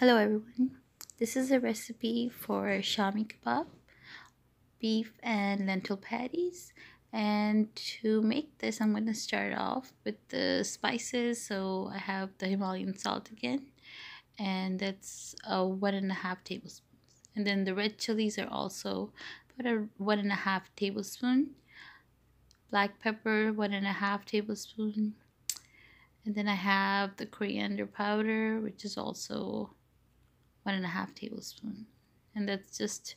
Hello everyone, this is a recipe for Shami kebab, beef and lentil patties. And to make this, I'm going to start off with the spices. So I have the Himalayan salt again, and that's 1.5 tablespoons. And then the red chilies are also about 1.5 tablespoon. Black pepper, 1.5 tablespoon. And then I have the coriander powder, which is also 1.5 tablespoon. And that's just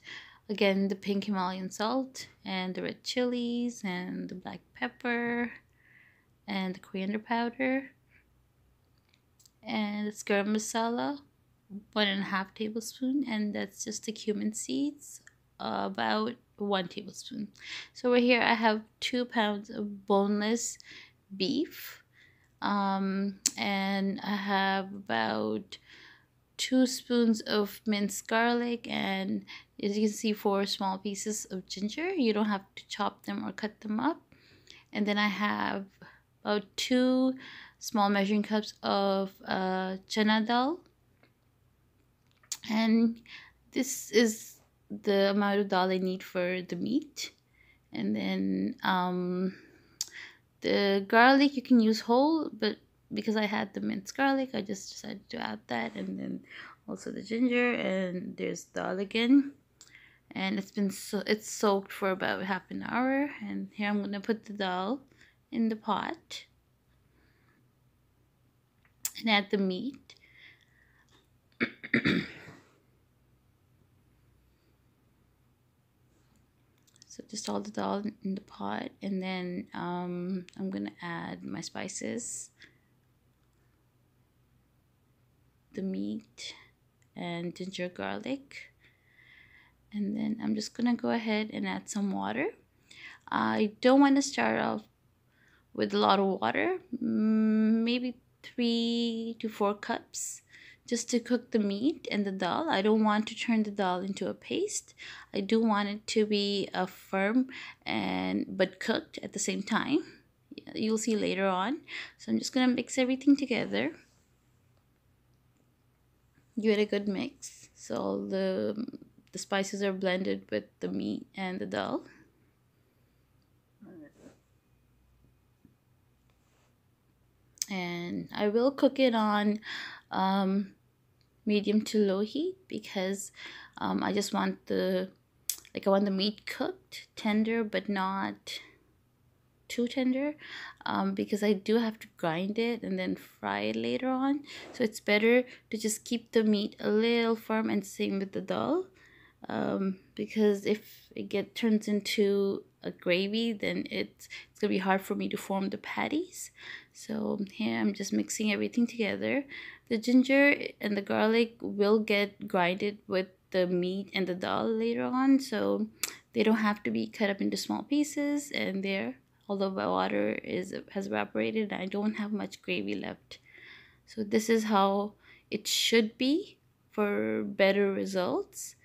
again the pink Himalayan salt and the red chilies and the black pepper and the coriander powder, and it's garam masala, 1.5 tablespoon, and that's just the cumin seeds, about 1 tablespoon. So over here I have 2 pounds of boneless beef, and I have about 2 spoons of minced garlic, and as you can see, 4 small pieces of ginger. You don't have to chop them or cut them up. And then I have about 2 small measuring cups of Channa dal, and this is the amount of dal I need for the meat. And then the garlic you can use whole, but because I had the minced garlic, I just decided to add that. And then also the ginger, and there's dal again, and it's soaked for about half an hour. And here I'm gonna put the dal in the pot and add the meat. So just all the dal in the pot, and then I'm gonna add my spices, the meat, and ginger garlic. And then I'm just gonna go ahead and add some water. I don't want to start off with a lot of water, maybe 3 to 4 cups, just to cook the meat and the dal. I don't want to turn the dal into a paste. I do want it to be firm but cooked at the same time. You'll see later on. So I'm just gonna mix everything together. Give it a good mix so the spices are blended with the meat and the dal. And I will cook it on medium to low heat, because I just want I want the meat cooked tender but not too tender, because I do have to grind it and then fry it later on. So it's better to just keep the meat a little firm, and same with the dal, because if it turns into a gravy, then it's gonna be hard for me to form the patties. So here I'm just mixing everything together. The ginger and the garlic will get grinded with the meat and the dal later on, so they don't have to be cut up into small pieces. And although the water has evaporated, I don't have much gravy left. So this is how it should be for better results,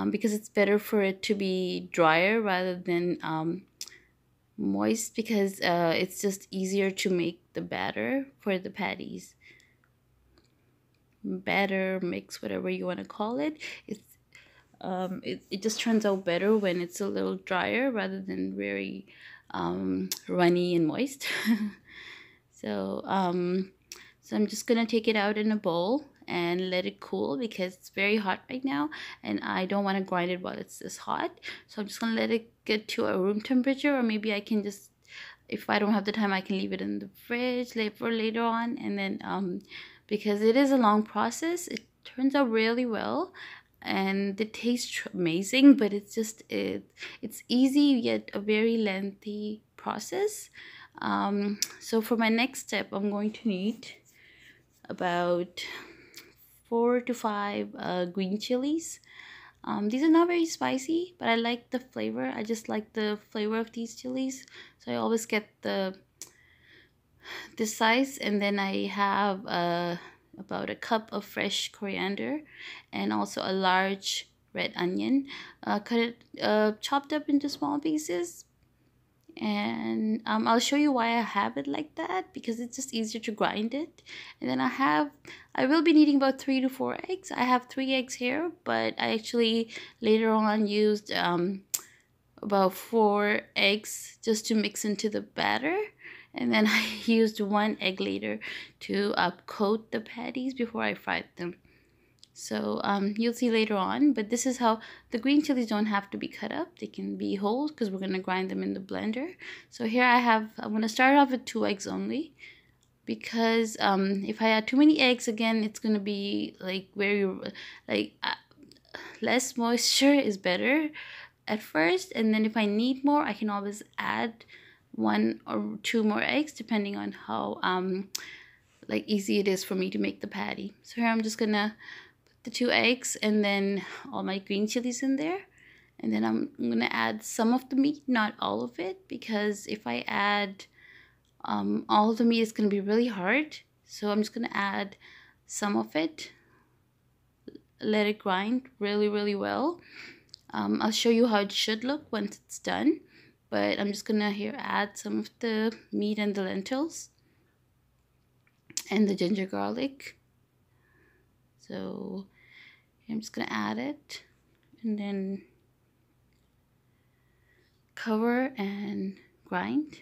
because it's better for it to be drier rather than moist, because it's just easier to make the batter for the patties. Batter mix, whatever you want to call it, it just turns out better when it's a little drier rather than very runny and moist. So I'm just gonna take it out in a bowl and let it cool, because it's very hot right now and I don't want to grind it while it's this hot. So I'm just gonna let it get to a room temperature, or maybe I can just, if I don't have the time, I can leave it in the fridge for later on. And then because it is a long process, it turns out really well and it tastes amazing, but it's just it's easy yet a very lengthy process. So for my next step, I'm going to need about 4 to 5 green chilies. These are not very spicy, but I like the flavor. I just like the flavor of these chilies, so I always get this size. And then I have about a cup of fresh coriander, and also a large red onion, chopped up into small pieces. And I'll show you why I have it like that, because it's just easier to grind it. And then I will be needing about 3 to 4 eggs. I have 3 eggs here, but I actually later on used about 4 eggs just to mix into the batter. And then I used 1 egg later to coat the patties before I fried them. So you'll see later on, but this is how the green chilies don't have to be cut up. They can be whole because we're going to grind them in the blender. So here I'm going to start off with 2 eggs only, because if I add too many eggs, again, it's going to be like less moisture is better at first. And then if I need more, I can always add 1 or 2 more eggs depending on how easy it is for me to make the patty. So here I'm just going to the 2 eggs and then all my green chilies in there, and then I'm gonna add some of the meat, not all of it, because if I add all of the meat, it's gonna be really hard. So I'm just gonna add some of it, let it grind really well. I'll show you how it should look once it's done, but I'm just gonna here add some of the meat and the lentils and the ginger garlic. So I'm just going to add it and then cover and grind.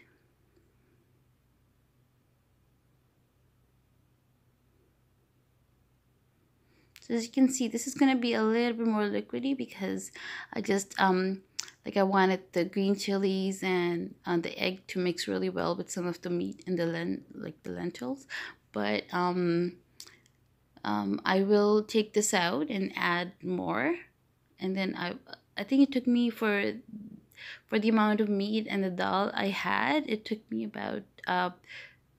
So as you can see, this is going to be a little bit more liquidy because I just I wanted the green chilies and the egg to mix really well with some of the meat and the lentils. But I will take this out and add more, and then I think it took me for the amount of meat and the dal I had, it took me about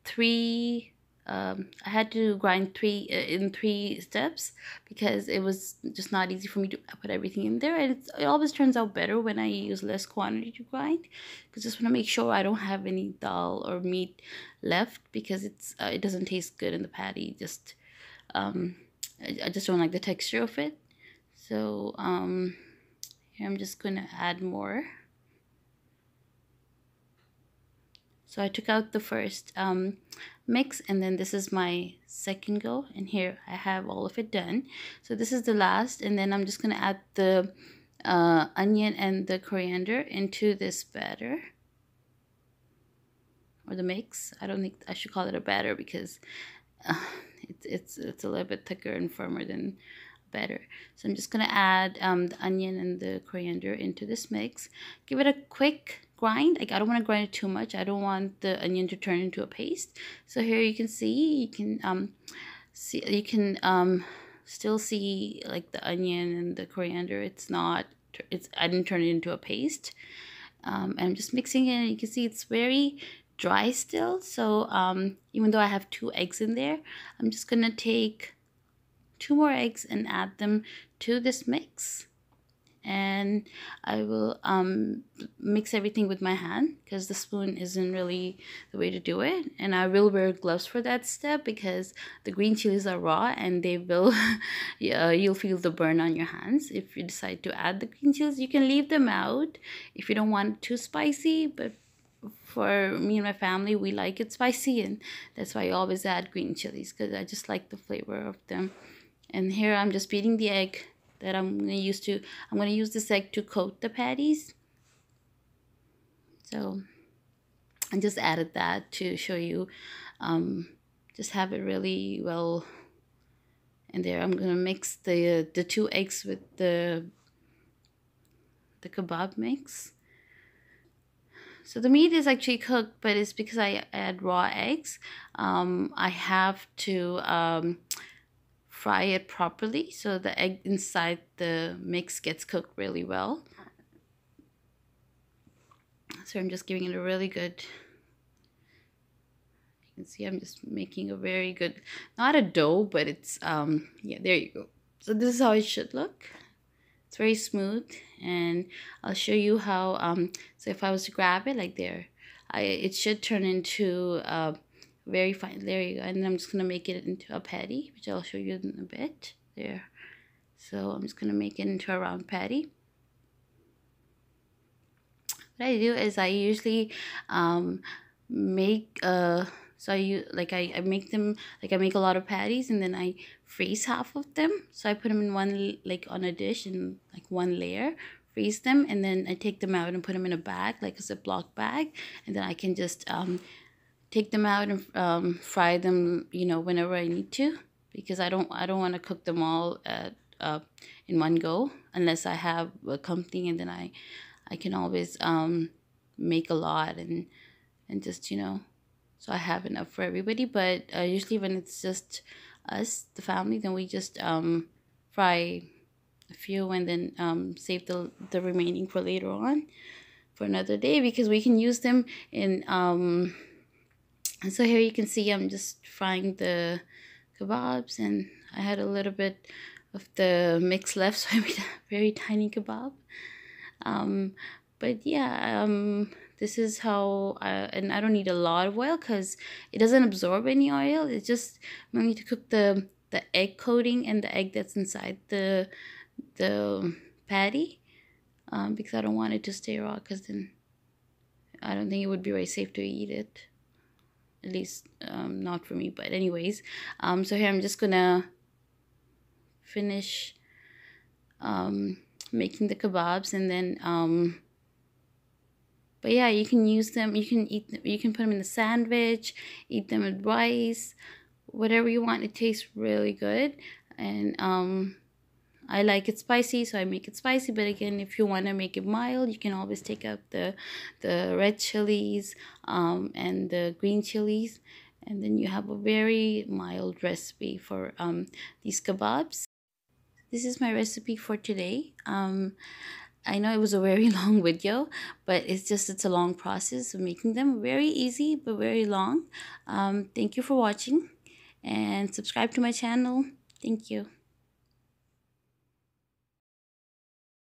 3. I had to grind 3 in 3 steps because it was just not easy for me to put everything in there, and it always turns out better when I use less quantity to grind, because I just want to make sure I don't have any dal or meat left, because it doesn't taste good in the patty. Just I just don't like the texture of it. So here I'm just gonna add more. So I took out the first mix, and then this is my second go, and here I have all of it done. So this is the last, and then I'm just gonna add the onion and the coriander into this batter, or the mix. I don't think I should call it a batter, because it's a little bit thicker and firmer than batter. So I'm just gonna add the onion and the coriander into this mix. Give it a quick grind. Like, I don't want to grind it too much. I don't want the onion to turn into a paste. So here you can see, still see like the onion and the coriander. I didn't turn it into a paste. And I'm just mixing it, and you can see it's very dry still. So even though I have 2 eggs in there, I'm just gonna take 2 more eggs and add them to this mix, and I will mix everything with my hand, because the spoon isn't really the way to do it. And I will wear gloves for that step, because the green chilies are raw, and they will you'll feel the burn on your hands if you decide to add the green chilies. You can leave them out if you don't want it too spicy, but for me and my family, we like it spicy, and that's why I always add green chilies, because I just like the flavor of them. And here I'm just beating the egg that I'm gonna use this egg to coat the patties. So I just added that to show you, just have it really well in there. I'm gonna mix the 2 eggs with the kebab mix. So the meat is actually cooked, but it's because I add raw eggs. I have to fry it properly so the egg inside the mix gets cooked really well. So I'm just giving it a really good, you can see I'm just making a very good, not a dough, but it's yeah, there you go. So this is how it should look. It's very smooth, and I'll show you how so if I was to grab it like there, it should turn into very fine. There you go. And then I'm just gonna make it into a patty, which I'll show you in a bit. There. So I'm just gonna make it into a round patty. what I do is I usually make so I make them, like I make a lot of patties, and then I freeze half of them. So I put them in like on a dish in like one layer, freeze them, and then I take them out and put them in a bag, like a Ziploc bag, and then I can just take them out and fry them, you know, whenever I need to, because I don't want to cook them all at in one go unless I have a company, and then I can always make a lot and just, you know, so I have enough for everybody. But usually when it's just us, the family, then we just fry a few, and then save the remaining for later on for another day, because we can use them in and so here you can see I'm just frying the kebabs, and I had a little bit of the mix left, so I made a very tiny kebab. um but yeah, this is how and I don't need a lot of oil because it doesn't absorb any oil. It's just mainly to cook the egg coating and the egg that's inside the patty, because I don't want it to stay raw, because then I don't think it would be very safe to eat it, at least not for me. But anyways, so here I'm just gonna finish making the kebabs, and then but yeah, you can use them, you can eat them, you can put them in a sandwich, eat them with rice, whatever you want. It tastes really good. And I like it spicy, so I make it spicy. But again, if you want to make it mild, you can always take out the red chilies and the green chilies, and then you have a very mild recipe for these kebabs. This is my recipe for today. I know it was a very long video, but it's a long process of making them. Very easy, but very long. Thank you for watching, and subscribe to my channel. Thank you.